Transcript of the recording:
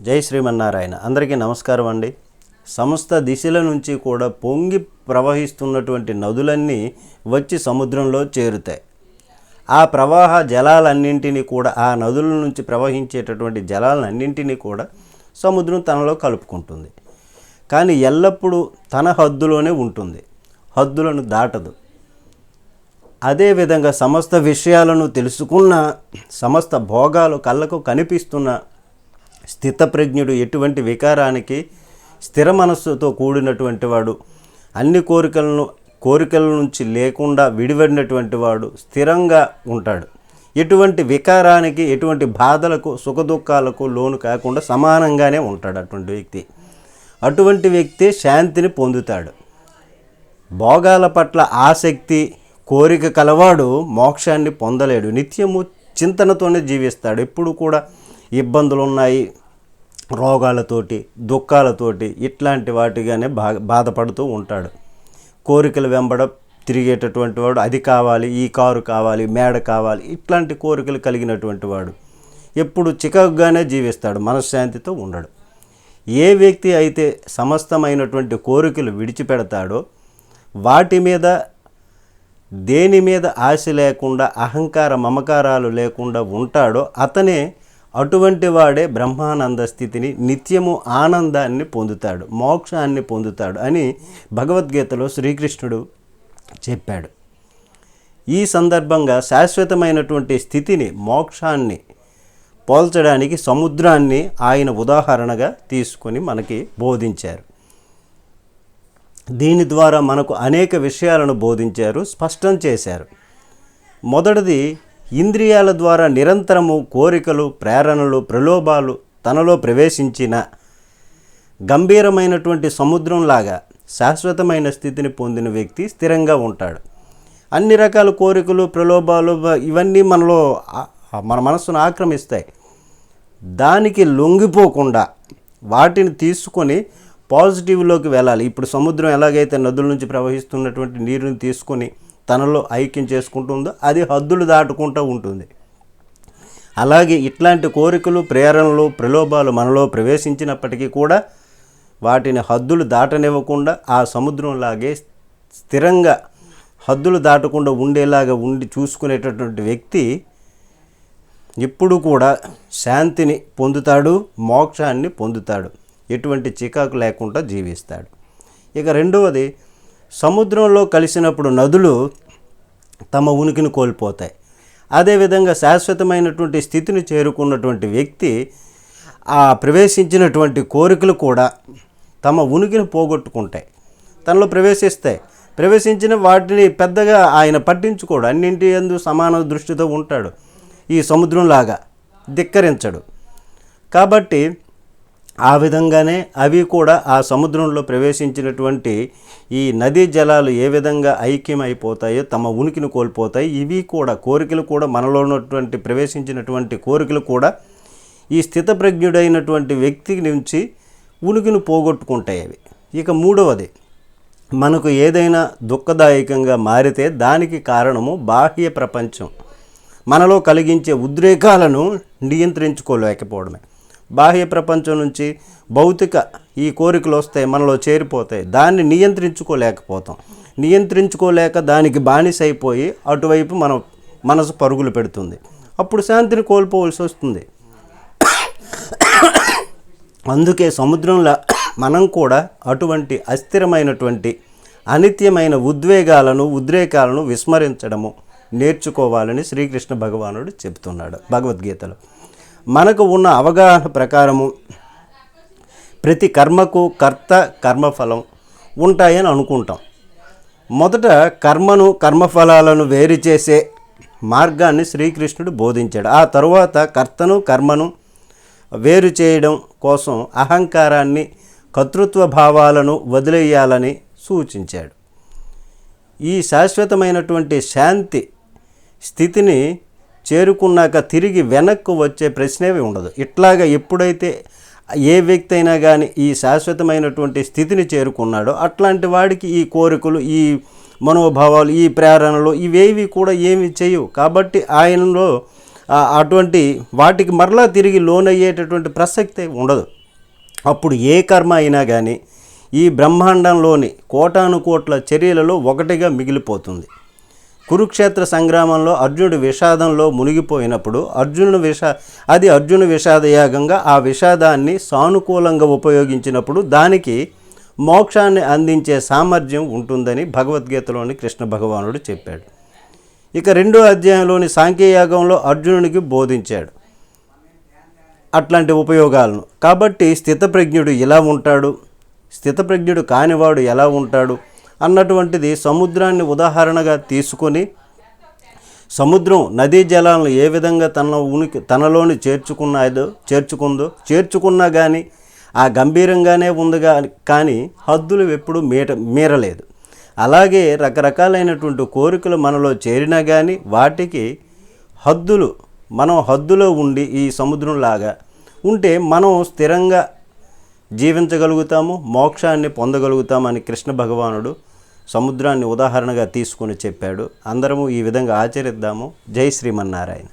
జై శ్రీమన్నారాయణ. అందరికీ నమస్కారం అండి. సమస్త దిశల నుంచి కూడా పొంగి ప్రవహిస్తున్నటువంటి నదులన్నీ వచ్చి సముద్రంలో చేరుతాయి. ఆ ప్రవాహ జలాలన్నింటినీ కూడా, ఆ నదుల నుంచి ప్రవహించేటటువంటి జలాలన్నింటినీ కూడా సముద్రం తనలో కలుపుకుంటుంది. కానీ ఎల్లప్పుడూ తన హద్దులోనే ఉంటుంది, హద్దులను దాటదు. అదేవిధంగా సమస్త విషయాలను తెలుసుకున్న, సమస్త భోగాలు కళ్ళకు కనిపిస్తున్న స్థితప్రజ్ఞుడు ఎటువంటి వికారానికి స్థిర మనస్సుతో కూడినటువంటి వాడు, అన్ని కోరికల నుంచి లేకుండా విడిపడినటువంటి వాడు స్థిరంగా ఉంటాడు. ఎటువంటి వికారానికి, ఎటువంటి బాధలకు, సుఖదుఖాలకు లోను కాకుండా సమానంగానే ఉంటాడు అటువంటి వ్యక్తి. అటువంటి వ్యక్తి శాంతిని పొందుతాడు. భోగాల పట్ల ఆసక్తి, కోరిక కలవాడు మోక్షాన్ని పొందలేడు. నిత్యము చింతనతోనే జీవిస్తాడు. ఎప్పుడు కూడా ఇబ్బందులు ఉన్నాయి, రోగాలతోటి, దుఃఖాలతోటి, ఇట్లాంటి వాటిగానే బాధపడుతూ ఉంటాడు. కోరికలు వెంబడ తిరిగేటటువంటి వాడు, అది కావాలి, ఈ కారు కావాలి, మేడ కావాలి, ఇట్లాంటి కోరికలు కలిగినటువంటి వాడు ఎప్పుడు చికాకుగానే జీవిస్తాడు, మనశ్శాంతితో ఉండడు. ఏ వ్యక్తి అయితే సమస్తమైనటువంటి కోరికలు విడిచిపెడతాడో, వాటి మీద దేని మీద ఆశ లేకుండా, అహంకార మమకారాలు లేకుండా ఉంటాడో, అతనే, అటువంటి వాడే బ్రహ్మానంద స్థితిని, నిత్యము ఆనందాన్ని పొందుతాడు, మోక్షాన్ని పొందుతాడు అని భగవద్గీతలో శ్రీకృష్ణుడు చెప్పాడు. ఈ సందర్భంగా శాశ్వతమైనటువంటి స్థితిని, మోక్షాన్ని పోల్చడానికి సముద్రాన్ని ఆయన ఉదాహరణగా తీసుకొని మనకి బోధించారు. దీని ద్వారా మనకు అనేక విషయాలను బోధించారు, స్పష్టం చేశారు. మొదటిది, ఇంద్రియాల ద్వారా నిరంతరము కోరికలు, ప్రేరణలు, ప్రలోభాలు తనలో ప్రవేశించిన గంభీరమైనటువంటి సముద్రంలాగా శాశ్వతమైన స్థితిని పొందిన వ్యక్తి స్థిరంగా ఉంటాడు. అన్ని రకాల కోరికలు, ప్రలోభాలు ఇవన్నీ మన మనస్సును ఆక్రమిస్తాయి. దానికి లొంగిపోకుండా వాటిని తీసుకొని పాజిటివ్లోకి వెళ్ళాలి. ఇప్పుడు సముద్రం ఎలాగైతే నదుల నుంచి ప్రవహిస్తున్నటువంటి నీరుని తీసుకొని తనలో ఐక్యం చేసుకుంటుందో, అది హద్దులు దాటుకుంటూ ఉంటుంది. అలాగే ఇట్లాంటి కోరికలు, ప్రేరణలు, ప్రలోభాలు మనలో ప్రవేశించినప్పటికీ కూడా వాటిని హద్దులు దాటనివ్వకుండా ఆ సముద్రంలాగే స్థిరంగా హద్దులు దాటకుండా ఉండేలాగా ఉండి చూసుకునేటటువంటి వ్యక్తి ఎప్పుడు కూడా శాంతిని పొందుతాడు, మోక్షాన్ని పొందుతాడు, ఎటువంటి చికాకు లేకుండా జీవిస్తాడు. ఇక రెండవది, సముద్రంలో కలిసినప్పుడు నదులు తమ ఉనికిని కోల్పోతాయి. అదేవిధంగా శాశ్వతమైనటువంటి స్థితిని చేరుకున్నటువంటి వ్యక్తి ఆ ప్రవేశించినటువంటి కోరికలు కూడా తమ ఉనికిని పోగొట్టుకుంటాయి, తనలో ప్రవేశించిన వాటిని పెద్దగా ఆయన పట్టించుకోడు. అన్నింటి యందు సమాన దృష్టితో ఉంటాడు. ఈ సముద్రంలాగా ధిక్కరించడు. కాబట్టి ఆ విధంగానే అవి కూడా ఆ సముద్రంలో ప్రవేశించినటువంటి ఈ నదీ జలాలు ఏ విధంగా ఐక్యమైపోతాయో, తమ ఉనికిని కోల్పోతాయి. ఇవి కూడా, కోరికలు కూడా, మనలో ఉన్నటువంటి ప్రవేశించినటువంటి కోరికలు కూడా ఈ స్థితప్రజ్ఞుడైనటువంటి వ్యక్తి నుంచి ఉనికిని పోగొట్టుకుంటాయి అవి. ఇక మూడవది, మనకు ఏదైనా దుఃఖదాయకంగా మారితే దానికి కారణము బాహ్య ప్రపంచం మనలో కలిగించే ఉద్రేకాలను నియంత్రించుకోలేకపోవడమే. బాహ్య ప్రపంచం నుంచి భౌతిక ఈ కోరికలు వస్తాయి, మనలో చేరిపోతాయి. దాన్ని నియంత్రించుకోలేక దానికి బానిసైపోయి అటువైపు మనసు పరుగులు పెడుతుంది. అప్పుడు శాంతిని కోల్పోవలసి వస్తుంది. అందుకే సముద్రంలో మనం కూడా అటువంటి అస్థిరమైనటువంటి, అనిత్యమైన ఉద్రేకాలను విస్మరించడము నేర్చుకోవాలని శ్రీకృష్ణ భగవానుడు చెబుతున్నాడు భగవద్గీతలో. మనకు ఉన్న అవగాహన ప్రకారము ప్రతి కర్మకు కర్త, కర్మఫలం ఉంటాయని అనుకుంటాం. మొదట కర్మఫలాలను వేరు చేసే మార్గాన్ని శ్రీకృష్ణుడు బోధించాడు. ఆ తరువాత కర్తను, కర్మను వేరు చేయడం కోసం అహంకారాన్ని, కర్తృత్వ భావాలను వదిలేయాలని సూచించాడు. ఈ శాశ్వతమైనటువంటి శాంతి స్థితిని చేరుకున్నాక తిరిగి వెనక్కు వచ్చే ప్రశ్నే ఉండదు. ఇట్లాగా ఎప్పుడైతే ఏ వ్యక్తి అయినా కానీ ఈ శాశ్వతమైనటువంటి స్థితిని చేరుకున్నాడో, అట్లాంటి వాడికి ఈ కోరికలు, ఈ మనోభావాలు, ఈ ప్రేరణలు ఇవేవి కూడా ఏమి చేయవు. కాబట్టి ఆయనలో అటువంటి వాటికి మరలా తిరిగి లోనయ్యేటటువంటి ప్రసక్తే ఉండదు. అప్పుడు ఏ కర్మ అయినా కానీ ఈ బ్రహ్మాండంలోని కోటానుకోట్ల చర్యలలో ఒకటిగా మిగిలిపోతుంది. కురుక్షేత్ర సంగ్రామంలో అర్జునుడు విషాదంలో మునిగిపోయినప్పుడు అర్జున విషాదయాగంగా ఆ విషాదాన్ని సానుకూలంగా ఉపయోగించినప్పుడు దానికి మోక్షాన్ని అందించే సామర్థ్యం ఉంటుందని భగవద్గీతలోని కృష్ణ భగవానుడు చెప్పాడు. ఇక 2వ అధ్యాయంలోని సాంఖ్యయాగంలో అర్జునునికి బోధించాడు అట్లాంటి ఉపయోగాలను. కాబట్టి స్థితప్రజ్ఞుడు ఇలా ఉంటాడు, స్థితప్రజ్ఞుడు కానివాడు ఎలా ఉంటాడు అన్నటువంటిది సముద్రాన్ని ఉదాహరణగా తీసుకొని, సముద్రం నదీ జలాలను ఏ విధంగా తనలోని చేర్చుకున్నా కానీ ఆ గంభీరంగానే ఉంది కానీ హద్దులు ఎప్పుడు మీరలేదు. అలాగే రకరకాలైనటువంటి కోరికలు మనలో చేరినా కానీ వాటికి మనం హద్దులో ఉండి ఈ సముద్రంలాగా ఉంటే మనం స్థిరంగా జీవించగలుగుతాము, మోక్షాన్ని పొందగలుగుతామని కృష్ణ భగవానుడు సముద్రాన్ని ఉదాహరణగా తీసుకొని చెప్పాడు. అందరము ఈ విధంగా ఆచరిద్దాము. జై శ్రీమన్నారాయణ.